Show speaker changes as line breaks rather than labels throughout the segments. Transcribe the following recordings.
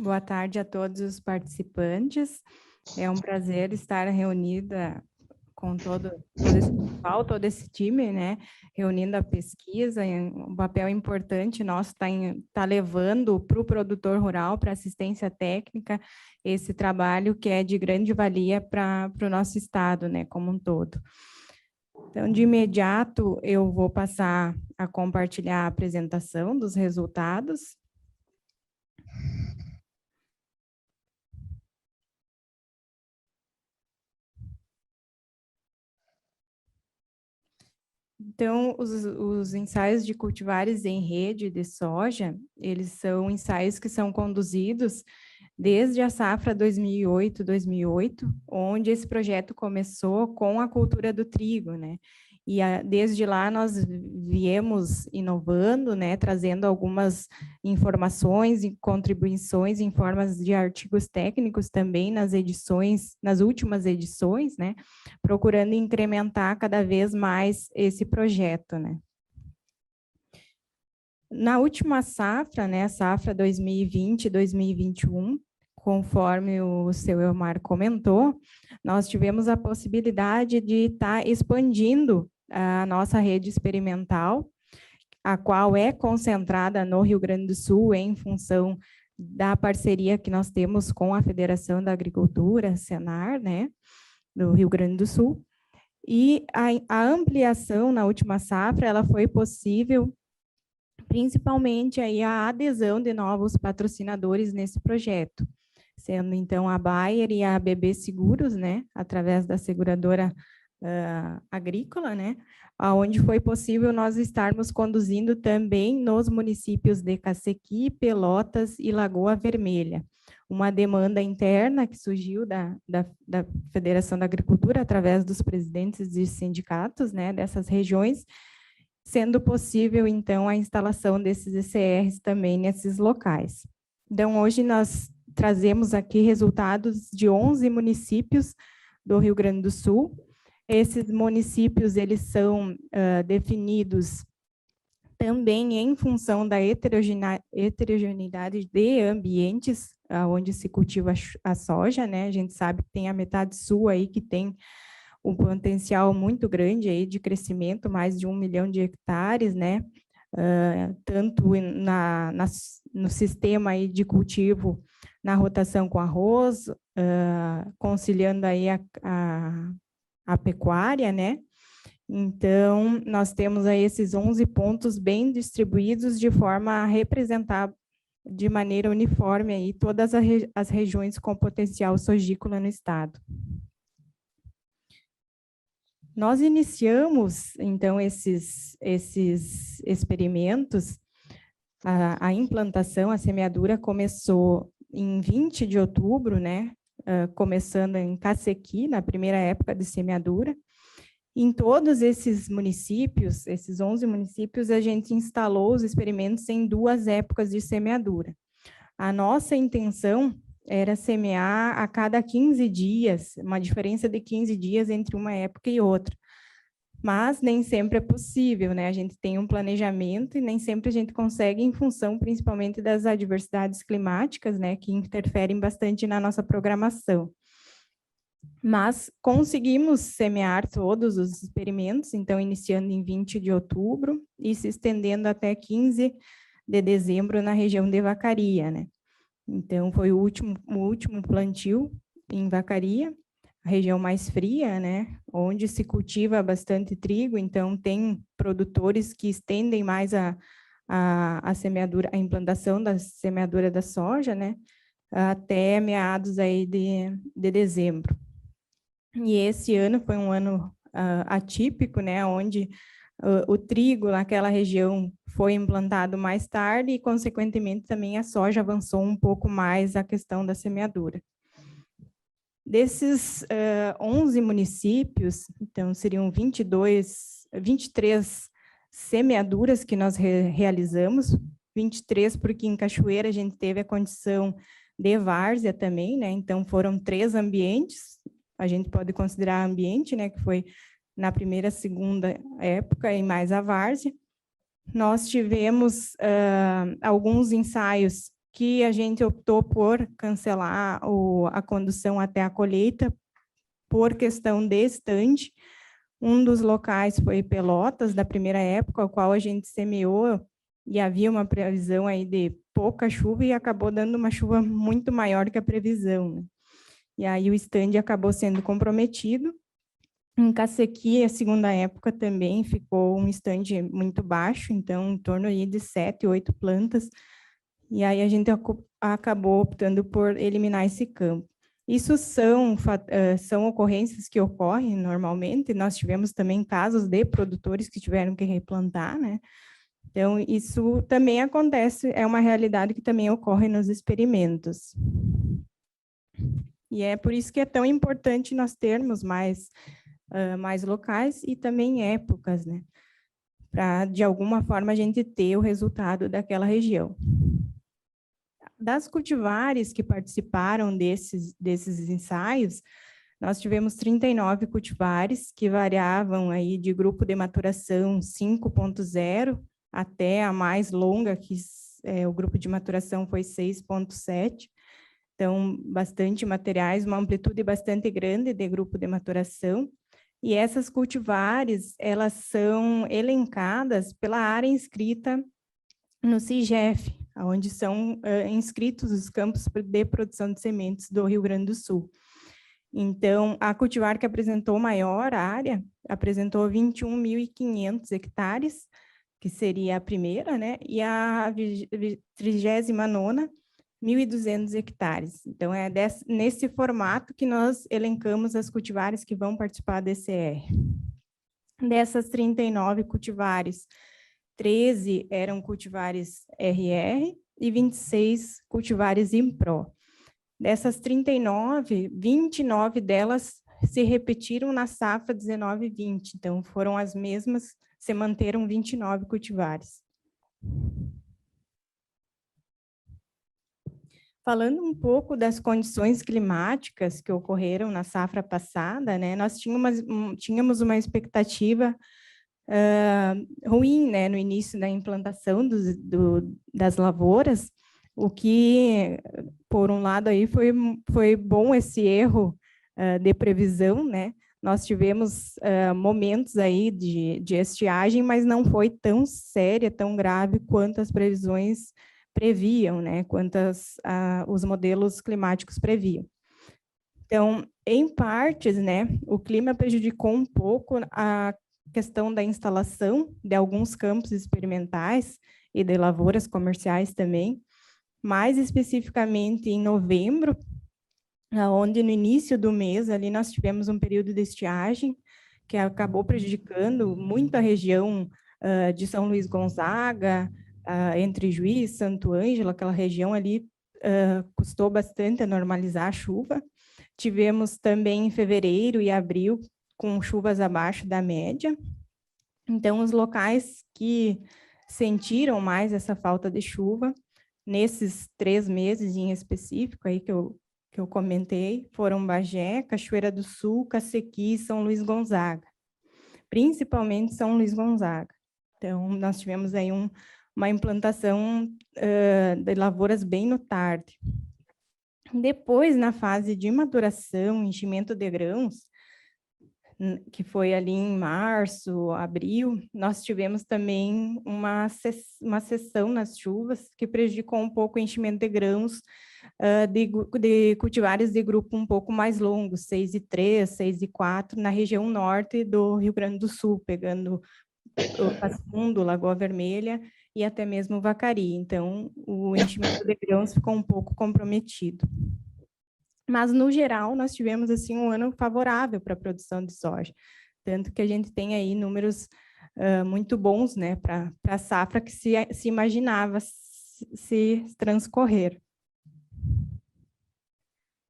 Boa tarde a todos os participantes. É um prazer estar reunida com todo esse pessoal, todo esse time, né? Reunindo a pesquisa, um papel importante nosso está levando para o produtor rural, para assistência técnica, esse trabalho que é de grande valia para o nosso estado, né? Como um todo. Então, de imediato, eu vou passar a compartilhar a apresentação dos resultados. Então, os ensaios de cultivares em rede de soja, eles são ensaios que são conduzidos desde a safra 2008, onde esse projeto começou com a cultura do trigo, né? E desde lá nós viemos inovando, né, trazendo algumas informações e contribuições em formas de artigos técnicos também nas últimas edições, né, procurando incrementar cada vez mais esse projeto, né. Na última safra, né, safra 2020-2021, conforme o seu Elmar comentou, nós tivemos a possibilidade de estar expandindo a nossa rede experimental, a qual é concentrada no Rio Grande do Sul em função da parceria que nós temos com a Federação da Agricultura, Senar, né, do Rio Grande do Sul. E a ampliação na última safra, ela foi possível principalmente aí a adesão de novos patrocinadores nesse projeto, sendo então a Bayer e a BB Seguros, né, através da seguradora agrícola, né, onde foi possível nós estarmos conduzindo também nos municípios de Cacequi, Pelotas e Lagoa Vermelha. Uma demanda interna que surgiu da Federação da Agricultura através dos presidentes de sindicatos, né, dessas regiões, sendo possível, então, a instalação desses ECRs também nesses locais. Então, hoje nós trazemos aqui resultados de 11 municípios do Rio Grande do Sul. Esses municípios, eles são definidos também em função da heterogeneidade de ambientes onde se cultiva a soja, né? A gente sabe que tem a metade sul aí que tem um potencial muito grande aí de crescimento, mais de 1 milhão de hectares, né? Tanto no sistema aí de cultivo na rotação com arroz, conciliando aí a pecuária, né? Então, nós temos aí esses 11 pontos bem distribuídos de forma a representar de maneira uniforme aí todas as regiões com potencial sojícola no estado. Nós iniciamos, então, esses experimentos, a implantação, a semeadura começou em 20 de outubro, né, começando em Cacequi, na primeira época de semeadura. Em todos esses municípios, esses 11 municípios, a gente instalou os experimentos em 2 épocas de semeadura. A nossa intenção era semear a cada 15 dias, uma diferença de 15 dias entre uma época e outra. Mas nem sempre é possível, né? A gente tem um planejamento e nem sempre a gente consegue em função, principalmente, das adversidades climáticas, né? Que interferem bastante na nossa programação. Mas conseguimos semear todos os experimentos, então, iniciando em 20 de outubro e se estendendo até 15 de dezembro na região de Vacaria, né? Então, foi o último plantio em Vacaria, a região mais fria, né, onde se cultiva bastante trigo, então tem produtores que estendem mais a semeadura, a implantação da semeadura da soja, né, até meados aí de dezembro. E esse ano foi um ano atípico, né, onde o trigo naquela região foi implantado mais tarde e, consequentemente, também a soja avançou um pouco mais a questão da semeadura. Desses 11 municípios, então, seriam 23 semeaduras que nós realizamos, 23 porque em Cachoeira a gente teve a condição de várzea também, né? Então, foram 3 ambientes, a gente pode considerar ambiente, né, que foi na primeira, segunda época, e mais a várzea. Nós tivemos alguns ensaios que a gente optou por cancelar a condução até a colheita por questão de estande. Um dos locais foi Pelotas, da primeira época, o qual a gente semeou, e havia uma previsão aí de pouca chuva, e acabou dando uma chuva muito maior que a previsão, né? E aí o estande acabou sendo comprometido. Em Cacequi, a segunda época também ficou um estande muito baixo, então em torno aí de 7, 8 plantas, e aí a gente acabou optando por eliminar esse campo. Isso são ocorrências que ocorrem normalmente. Nós tivemos também casos de produtores que tiveram que replantar, né? Então, isso também acontece, é uma realidade que também ocorre nos experimentos. E é por isso que é tão importante nós termos mais locais e também épocas, né? Para, de alguma forma, a gente ter o resultado daquela região. Das cultivares que participaram desses ensaios, nós tivemos 39 cultivares que variavam aí de grupo de maturação 5.0 até a mais longa, que o grupo de maturação foi 6.7. Então, bastante materiais, uma amplitude bastante grande de grupo de maturação. E essas cultivares, elas são elencadas pela área inscrita no CIGEF, onde são inscritos os campos de produção de sementes do Rio Grande do Sul. Então, a cultivar que apresentou maior área, apresentou 21.500 hectares, que seria a primeira, né? E a 39ª, 1.200 hectares. Então, é nesse formato que nós elencamos as cultivares que vão participar da ECR. Dessas 39 cultivares, 13 eram cultivares RR e 26 cultivares IMPRO. Dessas 39, 29 delas se repetiram na safra 19-20, então foram as mesmas, se manteram 29 cultivares. Falando um pouco das condições climáticas que ocorreram na safra passada, né, nós tínhamos uma expectativa ruim, né, no início da implantação das lavouras, o que, por um lado, aí foi bom esse erro de previsão, né? Nós tivemos momentos aí de estiagem, mas não foi tão séria, tão grave quanto as previsões previam, né? Quanto os modelos climáticos previam. Então, em partes, né, o clima prejudicou um pouco a questão da instalação de alguns campos experimentais e de lavouras comerciais também, mais especificamente em novembro, onde no início do mês ali nós tivemos um período de estiagem que acabou prejudicando muito a região de São Luís Gonzaga, entre Juiz, Santo Ângelo, aquela região ali custou bastante a normalizar a chuva. Tivemos também em fevereiro e abril com chuvas abaixo da média. Então, os locais que sentiram mais essa falta de chuva, nesses 3 meses em específico aí que eu comentei, foram Bagé, Cachoeira do Sul, Cacequi e São Luís Gonzaga. Principalmente São Luís Gonzaga. Então, nós tivemos aí uma implantação de lavouras bem no tarde. Depois, na fase de maturação, enchimento de grãos, que foi ali em março, abril, nós tivemos também uma cessão nas chuvas, que prejudicou um pouco o enchimento de grãos de cultivares de grupo um pouco mais longo, 6 e 3, 6 e 4, na região norte do Rio Grande do Sul, pegando o Passo Fundo, Lagoa Vermelha e até mesmo Vacaria. Então, o enchimento de grãos ficou um pouco comprometido. Mas, no geral, nós tivemos assim, um ano favorável para a produção de soja. Tanto que a gente tem aí números muito bons, né, para a safra que se imaginava se transcorrer.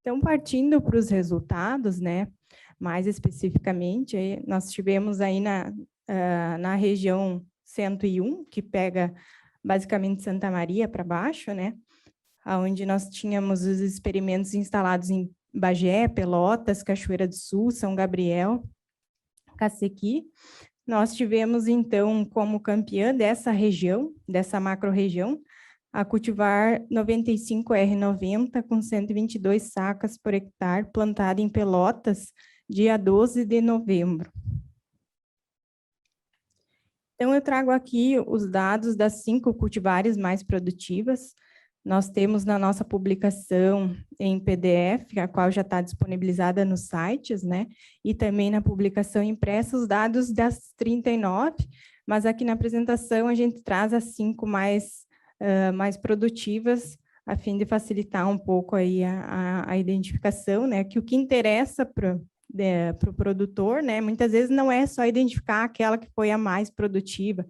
Então, partindo para os resultados, né, mais especificamente, nós tivemos aí na região 101, que pega basicamente Santa Maria para baixo, né, onde nós tínhamos os experimentos instalados em Bagé, Pelotas, Cachoeira do Sul, São Gabriel, Cacequi. Nós tivemos, então, como campeã dessa região, dessa macro-região, a cultivar 95R90 com 122 sacas por hectare, plantada em Pelotas, dia 12 de novembro. Então, eu trago aqui os dados das 5 cultivares mais produtivas. Nós temos na nossa publicação em PDF, a qual já está disponibilizada nos sites, né? E também na publicação impressa os dados das 39, mas aqui na apresentação a gente traz as 5 mais produtivas, a fim de facilitar um pouco aí a identificação, né? Que o que interessa para o produtor, né? Muitas vezes não é só identificar aquela que foi a mais produtiva.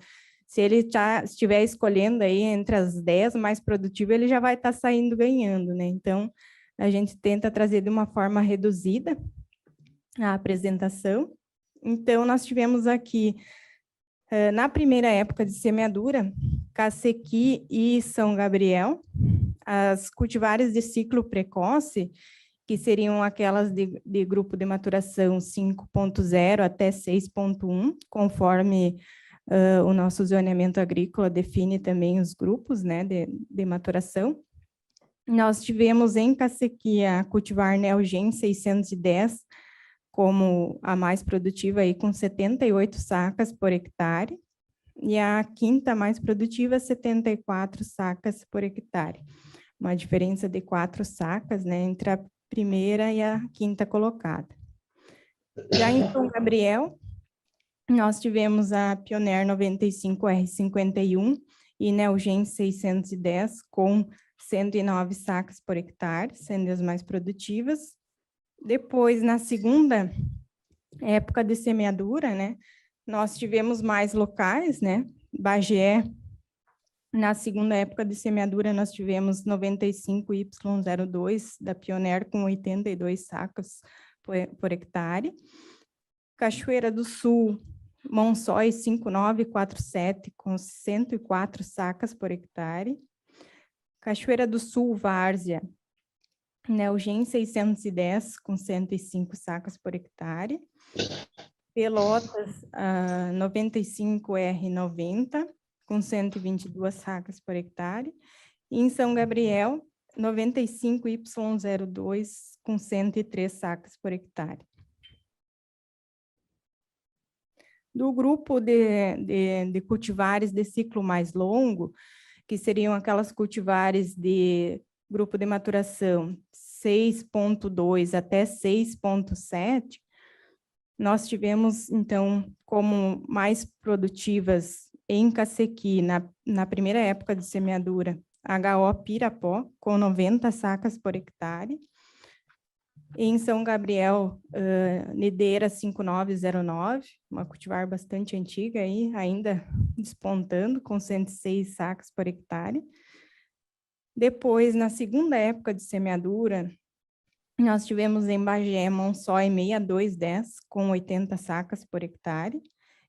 Se ele estiver escolhendo aí entre as 10 mais produtivas, ele já vai estar saindo ganhando, né? Então, a gente tenta trazer de uma forma reduzida a apresentação. Então, nós tivemos aqui, na primeira época de semeadura, Cacequi e São Gabriel, as cultivares de ciclo precoce, que seriam aquelas de grupo de maturação 5.0 até 6.1, conforme o nosso zoneamento agrícola define também os grupos, né, de maturação. Nós tivemos em Cacequi a cultivar Neogen 610 como a mais produtiva, aí, com 78 sacas por hectare, e a quinta mais produtiva, 74 sacas por hectare. Uma diferença de 4 sacas, né, entre a primeira e a quinta colocada. Já em São Gabriel, nós tivemos a Pioneer 95R51 e Neogen 610 com 109 sacas por hectare, sendo as mais produtivas. Depois, na segunda época de semeadura, né, nós tivemos mais locais, né, Bagé, na segunda época de semeadura, nós tivemos 95Y02 da Pioneer com 82 sacas por hectare. Cachoeira do Sul, Monçói 5947 com 104 sacas por hectare. Cachoeira do Sul, Várzea, Neogen 610 com 105 sacas por hectare. Pelotas, 95R90 com 122 sacas por hectare. E em São Gabriel, 95Y02 com 103 sacas por hectare. Do grupo de cultivares de ciclo mais longo, que seriam aquelas cultivares de grupo de maturação 6.2 até 6.7, nós tivemos, então, como mais produtivas em Cacequi, na primeira época de semeadura, HO Pirapó, com 90 sacas por hectare. Em São Gabriel, Nideira 5909, uma cultivar bastante antiga, aí, ainda despontando, com 106 sacas por hectare. Depois, na segunda época de semeadura, nós tivemos em Bagé, Monçói 6210, com 80 sacas por hectare.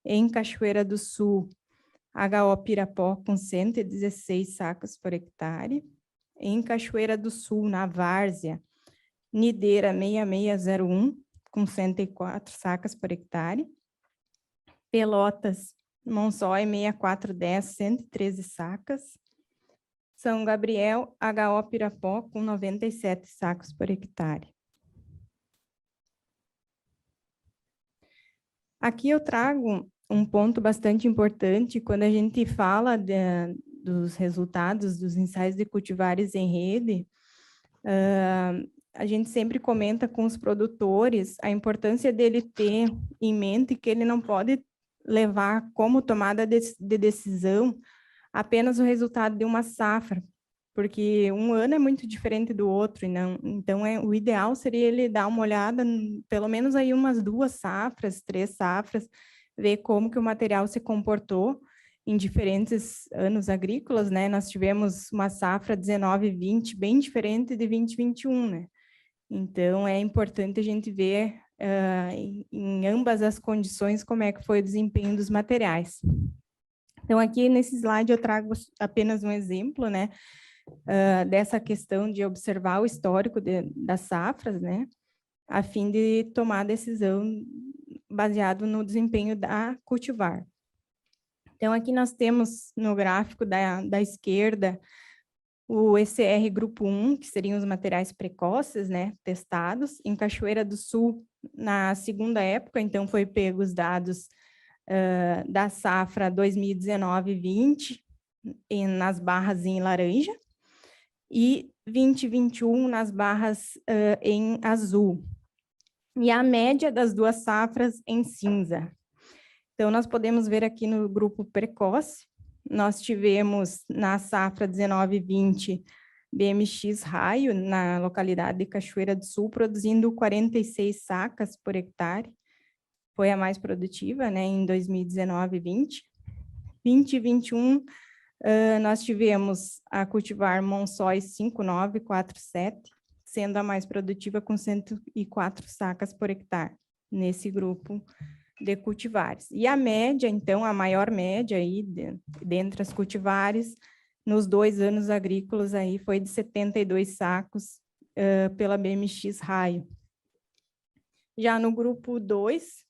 Em Cachoeira do Sul, HO Pirapó, com 116 sacas por hectare. Em Cachoeira do Sul, na Várzea, Nideira 6601, com 104 sacas por hectare. Pelotas, Monçói 6410, 113 sacas. São Gabriel, HO Pirapó, com 97 sacos por hectare. Aqui eu trago um ponto bastante importante quando a gente fala dos resultados dos ensaios de cultivares em rede. A gente sempre comenta com os produtores a importância dele ter em mente que ele não pode levar como tomada de decisão apenas o resultado de uma safra, porque um ano é muito diferente do outro, e não, então o ideal seria ele dar uma olhada, pelo menos aí umas 2 safras, 3 safras, ver como que o material se comportou em diferentes anos agrícolas, né? Nós tivemos uma safra 19-20 bem diferente de 20-21, né? Então, é importante a gente ver em ambas as condições como é que foi o desempenho dos materiais. Então, aqui nesse slide eu trago apenas um exemplo, né, dessa questão de observar o histórico das safras, né, a fim de tomar a decisão baseado no desempenho da cultivar. Então, aqui nós temos no gráfico da esquerda o ECR Grupo 1, que seriam os materiais precoces, né, testados. Em Cachoeira do Sul, na segunda época, então foi pego os dados da safra 2019-20, nas barras em laranja, e 2021 nas barras em azul. E a média das duas safras em cinza. Então, nós podemos ver aqui no grupo precoce, nós tivemos na safra 19-20 BMX Raio, na localidade de Cachoeira do Sul, produzindo 46 sacas por hectare. Foi a mais produtiva, né, em 2019-20. 2021, nós tivemos a cultivar Monsóis 5947, sendo a mais produtiva com 104 sacas por hectare, nesse grupo de cultivares. E a média, então, a maior média aí, dentre as cultivares, nos 2 anos agrícolas aí, foi de 72 sacos pela BMX Raio. Já no grupo 2,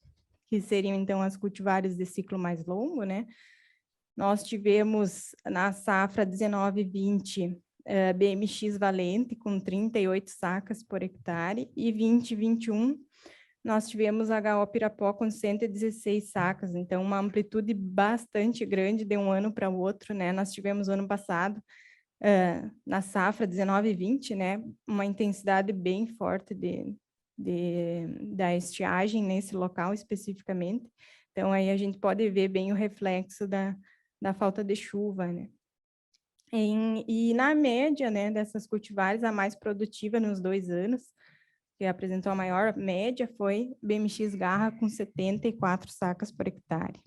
que seriam, então, as cultivares de ciclo mais longo, né? Nós tivemos na safra 19-20 BMX Valente, com 38 sacas por hectare, e 20-21 nós tivemos HO Pirapó com 116 sacas, então uma amplitude bastante grande de um ano para o outro, né? Nós tivemos ano passado, na safra 19-20, né, uma intensidade bem forte da estiagem nesse local especificamente. Então, aí a gente pode ver bem o reflexo da falta de chuva, né? E na média, né, dessas cultivares, a mais produtiva nos 2 anos, que apresentou a maior média, foi BMX Garra, com 74 sacas por hectare.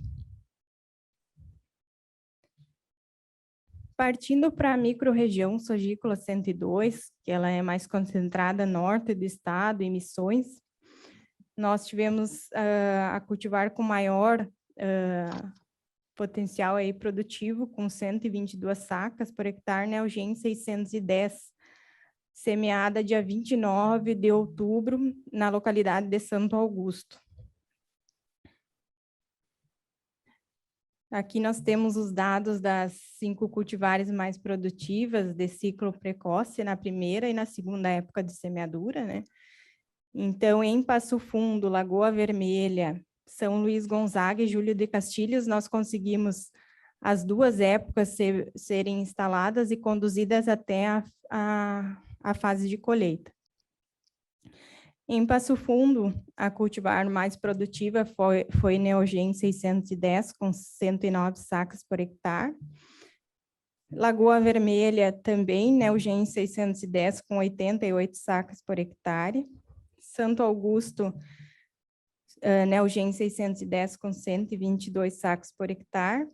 Partindo para a microrregião Sogícola 102, que ela é mais concentrada norte do estado, em Missões, nós tivemos a cultivar com maior potencial aí produtivo, com 122 sacas por hectare, Neogen 610, semeada dia 29 de outubro, na localidade de Santo Augusto. Aqui nós temos os dados das 5 cultivares mais produtivas de ciclo precoce na primeira e na segunda época de semeadura, né? Então, em Passo Fundo, Lagoa Vermelha, São Luís Gonzaga e Júlio de Castilhos, nós conseguimos as 2 épocas serem instaladas e conduzidas até a fase de colheita. Em Passo Fundo, a cultivar mais produtiva foi Neogen 610, com 109 sacas por hectare. Lagoa Vermelha também, Neogen 610, com 88 sacas por hectare. Santo Augusto, Neogen 610, com 122 sacos por hectare.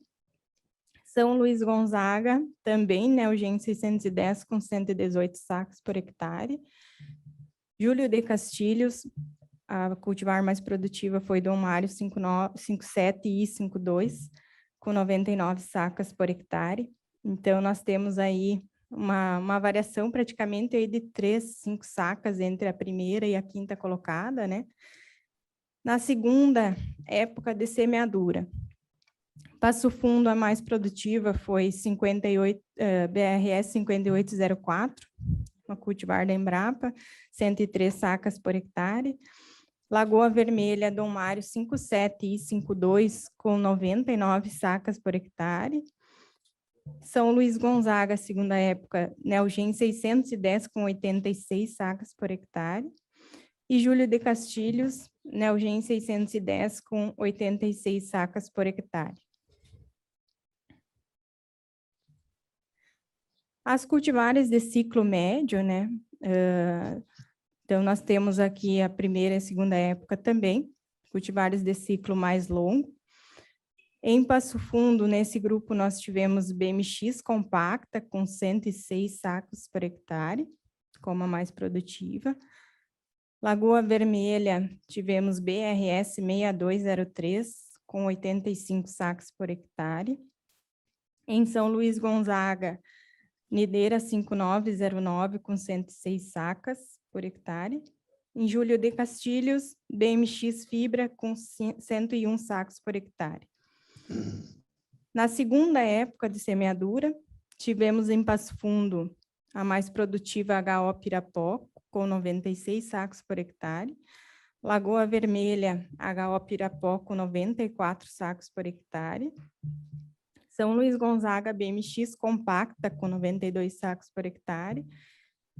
São Luís Gonzaga, também Neogen 610, com 118 sacos por hectare. Júlio de Castilhos, a cultivar mais produtiva foi Dom Mário 57 e 52, com 99 sacas por hectare. Então, nós temos aí uma variação praticamente aí de 3, 5 sacas entre a primeira e a quinta colocada, né? Na segunda época de semeadura, Passo Fundo, a mais produtiva foi 58, BRS 5804, uma cultivar da Embrapa, 103 sacas por hectare. Lagoa Vermelha, Dom Mário 57 e 52, com 99 sacas por hectare. São Luís Gonzaga, segunda época, Neogen 610, com 86 sacas por hectare. E Júlio de Castilhos, Neogen 610, com 86 sacas por hectare. As cultivares de ciclo médio, né? Então, nós temos aqui a primeira e a segunda época também, cultivares de ciclo mais longo. Em Passo Fundo, nesse grupo, nós tivemos BMX compacta, com 106 sacos por hectare, como a mais produtiva. Lagoa Vermelha, tivemos BRS 6203, com 85 sacos por hectare. Em São Luís Gonzaga, Nideira 5909, com 106 sacas por hectare. Em Júlio de Castilhos, BMX Fibra, com 101 sacos por hectare. Na segunda época de semeadura, tivemos em Passo Fundo a mais produtiva HO Pirapó, com 96 sacos por hectare. Lagoa Vermelha, HO Pirapó, com 94 sacos por hectare. São Luís Gonzaga BMX compacta, com 92 sacos por hectare.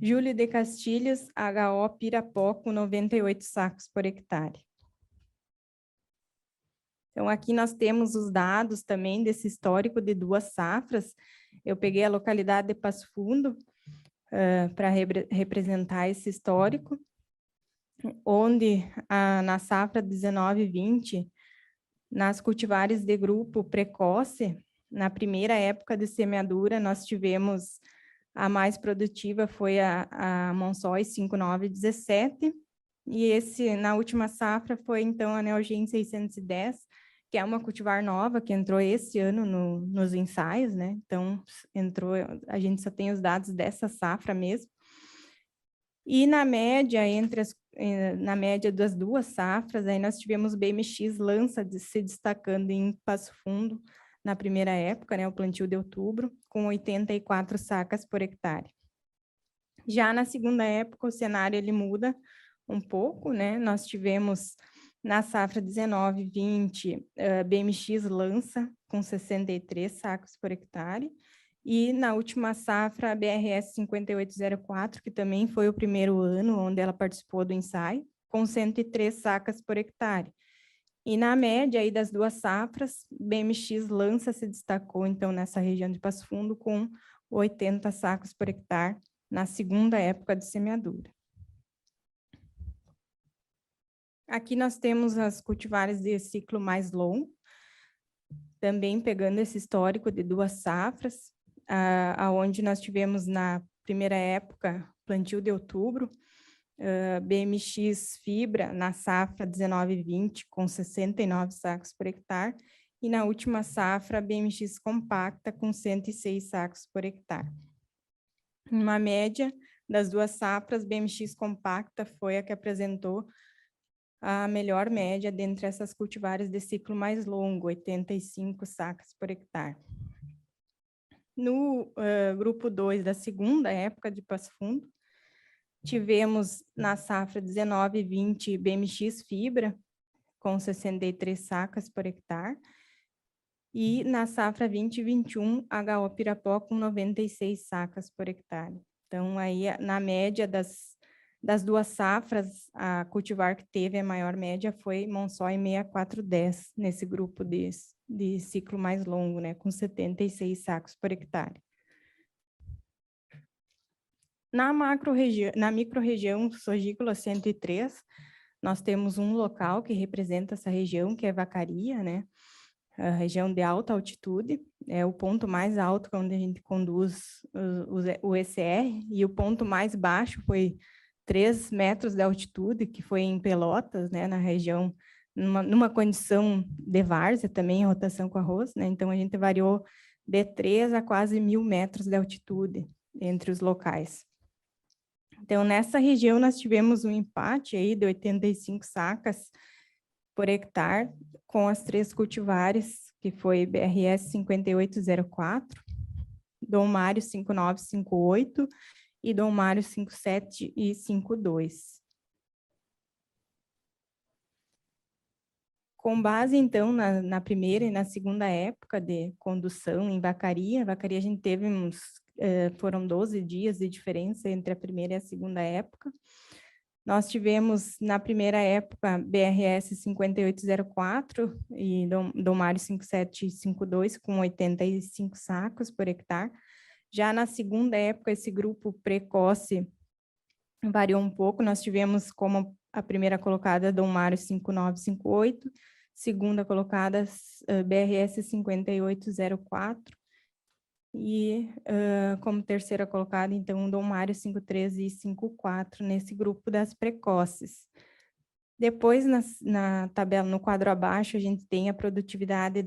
Júlio de Castilhos, HO Pirapó, com 98 sacos por hectare. Então, aqui nós temos os dados também desse histórico de 2 safras. Eu peguei a localidade de Passo Fundo para representar esse histórico, onde na safra 19/20, nas cultivares de grupo precoce, na primeira época de semeadura, nós tivemos a mais produtiva foi a Monsóis 5917, e na última safra foi então a Neogen 610, que é uma cultivar nova que entrou esse ano nos ensaios, né? Então, a gente só tem os dados dessa safra mesmo. E na média, na média das 2 safras, aí nós tivemos BMX Lança se destacando em Passo Fundo na primeira época, né, o plantio de outubro, com 84 sacas por hectare. Já na segunda época, o cenário ele muda um pouco, né? Nós tivemos na safra 19/20, BMX Lança, com 63 sacos por hectare, e na última safra, a BRS 5804, que também foi o primeiro ano onde ela participou do ensaio, com 103 sacas por hectare. E na média aí das 2 safras, BMX Lança se destacou, então, nessa região de Passo Fundo, com 80 sacos por hectare, na segunda época de semeadura. Aqui nós temos as cultivares de ciclo mais longo, também pegando esse histórico de 2 safras, aonde nós tivemos na primeira época, plantio de outubro, BMX Fibra na safra 19/20, com 69 sacos por hectare, e na última safra, BMX Compacta, com 106 sacos por hectare. Uma média das 2 safras, BMX Compacta foi a que apresentou a melhor média dentre essas cultivares de ciclo mais longo, 85 sacas por hectare. No grupo 2 da segunda época de Passo Fundo, tivemos na safra 19/20 BMX Fibra, com 63 sacas por hectare, e na safra 20/21 HO Pirapó, com 96 sacas por hectare. Então, aí, na média das 2 safras, a cultivar que teve a maior média foi Monsói 6410, nesse grupo de ciclo mais longo, né, com 76 sacos por hectare. Na micro-região Sogícola 103, nós temos um local que representa essa região, que é Vacaria, né? A região de alta altitude, é o ponto mais alto onde a gente conduz o ECR, e o ponto mais baixo foi 3 metros de altitude, que foi em Pelotas, né, na região, numa condição de várzea também, em rotação com arroz, né? Então a gente variou de 3 a quase 1.000 metros de altitude entre os locais. Então, nessa região, nós tivemos um empate aí de 85 sacas por hectare, com as 3 cultivares, que foi BRS 5804, Dom Mário 5958 e Dom Mário 5752. Com base, então, na primeira e na segunda época de condução em Vacaria, a gente teve foram 12 dias de diferença entre a primeira e a segunda época. Nós tivemos, na primeira época, BRS 5804 e Dom Mário 5752, com 85 sacos por hectare. Já na segunda época, esse grupo precoce variou um pouco. Nós tivemos como a primeira colocada Dom Mário 5958, segunda colocada BRS 5804, e como terceira colocada, então, Dom Mário 53 e 54, nesse grupo das precoces. Depois, na tabela, no quadro abaixo, a gente tem a produtividade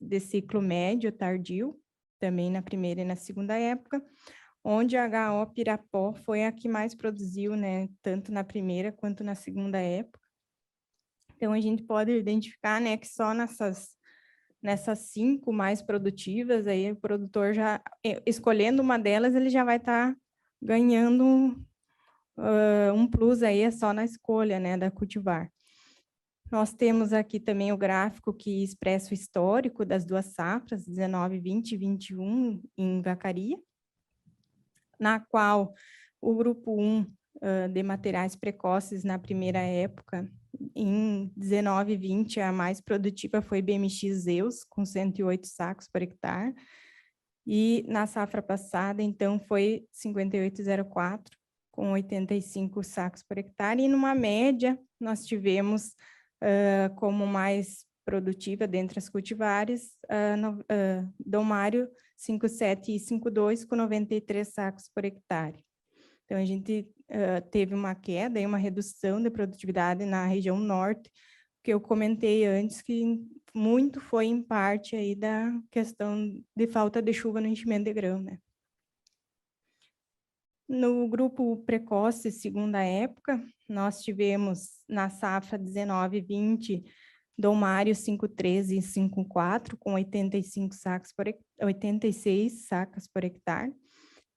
de ciclo médio tardio, também na primeira e na segunda época, onde a HO Pirapó foi a que mais produziu, né, tanto na primeira quanto na segunda época. Então, a gente pode identificar, né, que só nessas 5 mais produtivas, aí o produtor já, escolhendo uma delas, ele já vai estar ganhando um plus aí só na escolha, né, da cultivar. Nós temos aqui também o gráfico que expressa o histórico das duas safras, 19, 20 e 21 em Vacaria, na qual o grupo 1 de materiais precoces na primeira época, em 19 e 20, a mais produtiva foi BMX Zeus, com 108 sacos por hectare, e na safra passada, então, foi 5804, com 85 sacos por hectare, e numa média, nós tivemos como mais produtiva dentre as cultivares, Dom Mário 57 e 52, com 93 sacos por hectare. Então, a gente teve uma queda e uma redução de produtividade na região norte, que eu comentei antes, que muito foi em parte aí da questão de falta de chuva no enchimento de grão, né? No grupo precoce, segunda época, nós tivemos na safra 19 20, Dom Mário 5,13 e 5,4, com 86 sacas por hectare.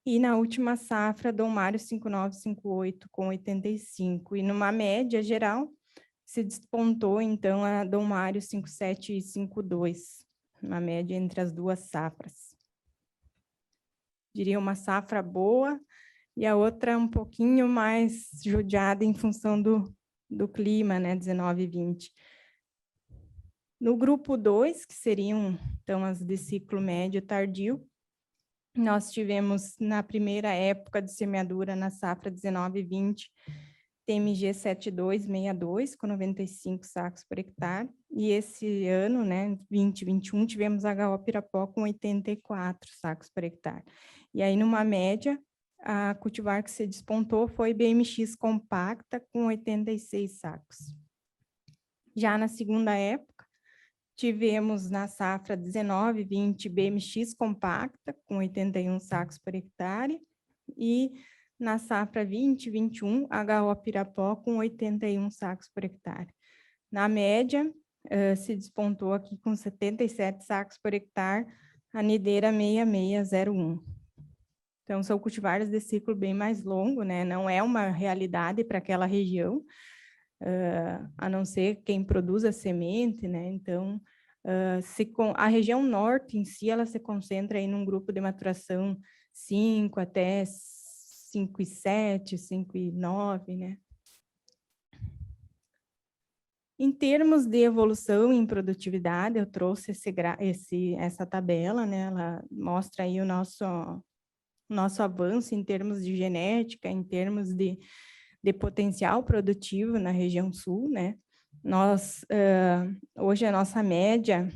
E na última safra, Dom Mário 5,9 5,8, com 85. E numa média geral, se despontou, então, a Dom Mário 5,7 e 5,2, uma média entre as duas safras. Diria uma safra boa, e a outra um pouquinho mais judiada em função do clima, né, 19 e 20. No grupo 2, que seriam, então, as de ciclo médio tardio, nós tivemos, na primeira época de semeadura, na safra 19 e 20, TMG 7262, com 95 sacos por hectare, e esse ano, né, 2021, tivemos HO Pirapó com 84 sacos por hectare. E aí, numa média, a cultivar que se despontou foi BMX compacta, com 86 sacos. Já na segunda época, tivemos na safra 19, 20, BMX compacta, com 81 sacos por hectare, e na safra 20, 21, HO Pirapó, com 81 sacos por hectare. Na média, se despontou aqui com 77 sacos por hectare, a Nideira 6601. Então, são cultivares de ciclo bem mais longo, né? Não é uma realidade para aquela região, a não ser quem produz a semente, né? Então, a região norte em si, ela se concentra aí num grupo de maturação 5 até 5,7, 5,9, né? Em termos de evolução em produtividade, eu trouxe essa tabela, né? Ela mostra aí o nosso avanço em termos de genética, em termos de potencial produtivo na região sul, né? Nós, hoje a nossa média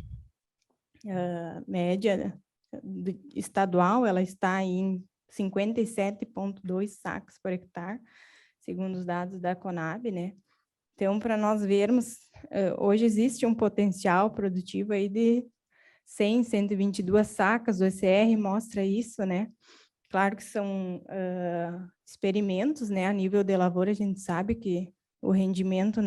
estadual, ela está em 57,2 sacos por hectare, segundo os dados da Conab, né? Então, para nós vermos, hoje existe um potencial produtivo aí de 100, 122 sacas, o ECR mostra isso, né? Claro que são experimentos, né? A nível de lavoura, a gente sabe que o rendimento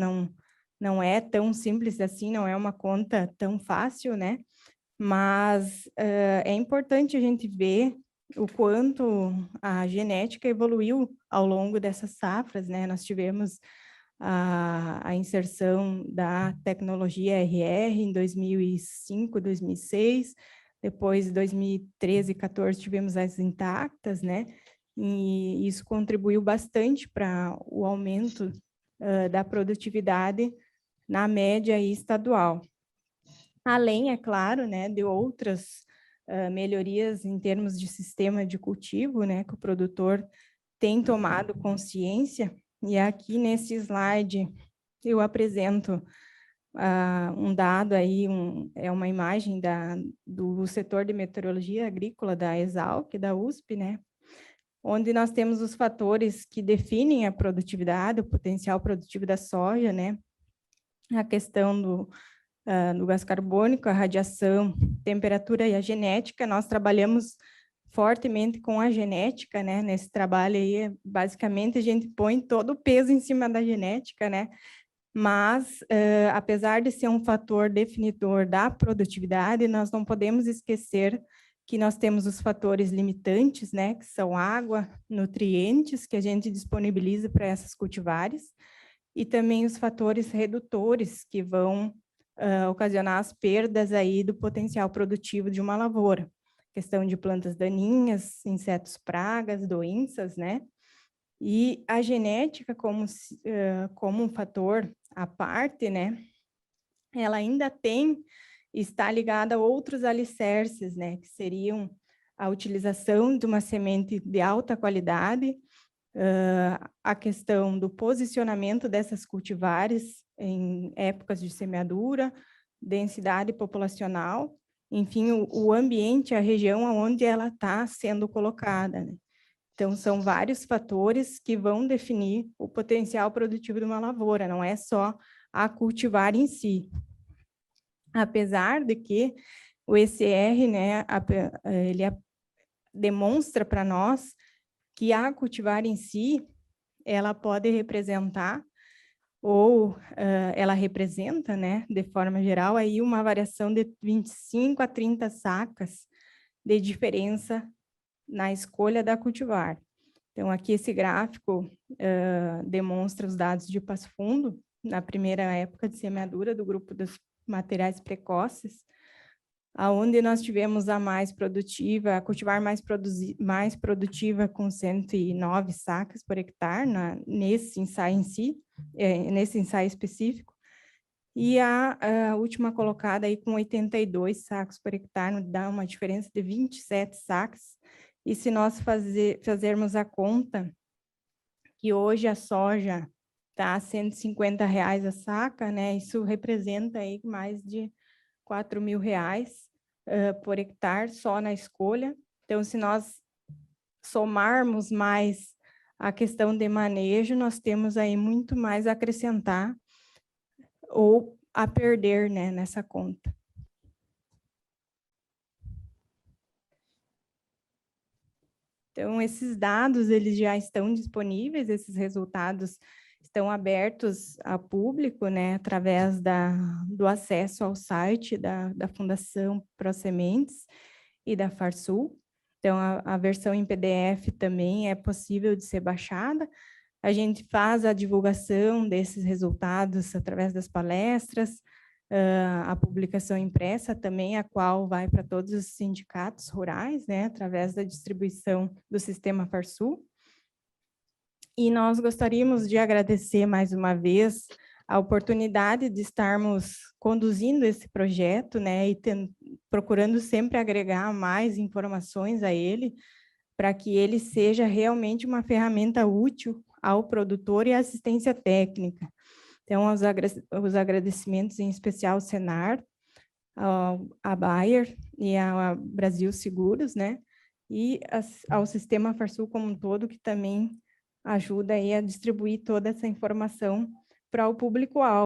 não é tão simples assim, não é uma conta tão fácil, né? Mas é importante a gente ver o quanto a genética evoluiu ao longo dessas safras, né? Nós tivemos a inserção da tecnologia RR em 2005, 2006, depois, em 2013 e 2014, tivemos as intactas, né? E isso contribuiu bastante para o aumento da produtividade na média estadual. Além, é claro, né, de outras melhorias em termos de sistema de cultivo, né, que o produtor tem tomado consciência. E aqui nesse slide eu apresento um dado aí, é uma imagem do setor de meteorologia agrícola da Exalc, da USP, né? Onde nós temos os fatores que definem a produtividade, o potencial produtivo da soja, né? A questão do gás carbônico, a radiação, temperatura e a genética. Nós trabalhamos fortemente com a genética, né? Nesse trabalho aí, basicamente, a gente põe todo o peso em cima da genética, né? Mas, apesar de ser um fator definidor da produtividade, nós não podemos esquecer que nós temos os fatores limitantes, né, que são água, nutrientes, que a gente disponibiliza para essas cultivares, e também os fatores redutores, que vão ocasionar as perdas aí do potencial produtivo de uma lavoura. Questão de plantas daninhas, insetos pragas, doenças, né? E a genética como um fator à parte, né? Ela ainda está ligada a outros alicerces, né? Que seriam a utilização de uma semente de alta qualidade, a questão do posicionamento dessas cultivares em épocas de semeadura, densidade populacional, enfim, o ambiente, a região onde ela está sendo colocada, né? Então, são vários fatores que vão definir o potencial produtivo de uma lavoura, não é só a cultivar em si. Apesar de que o ECR, né, ele demonstra para nós que a cultivar em si, ela pode representar, ou ela representa, né, de forma geral, aí uma variação de 25 a 30 sacas de diferença na escolha da cultivar. Então, aqui esse gráfico demonstra os dados de Passo Fundo, na primeira época de semeadura do grupo dos materiais precoces, aonde nós tivemos a mais produtiva, a cultivar mais produtiva com 109 sacas por hectare, nesse ensaio em si, nesse ensaio específico, e a última colocada aí com 82 sacos por hectare, dá uma diferença de 27 sacas, e se nós fazermos a conta, que hoje a soja está a R$150 a saca, né, isso representa aí mais de R$4.000 por hectare só na escolha. Então, se nós somarmos mais a questão de manejo, nós temos aí muito mais a acrescentar ou a perder, né, nessa conta. Então, esses dados, eles já estão disponíveis, esses resultados estão abertos ao público, né, através do acesso ao site da Fundação ProSementes e da Farsul. Então, a versão em PDF também é possível de ser baixada. A gente faz a divulgação desses resultados através das palestras, a publicação impressa também, a qual vai para todos os sindicatos rurais, né, através da distribuição do sistema Farsul. E nós gostaríamos de agradecer mais uma vez a oportunidade de estarmos conduzindo esse projeto, né, e procurando sempre agregar mais informações a ele, para que ele seja realmente uma ferramenta útil ao produtor e à assistência técnica. Então, os agradecimentos em especial ao Senar, à Bayer e ao Brasil Seguros, né, e ao sistema Farsul como um todo, que também ajuda aí a distribuir toda essa informação para o público-alvo.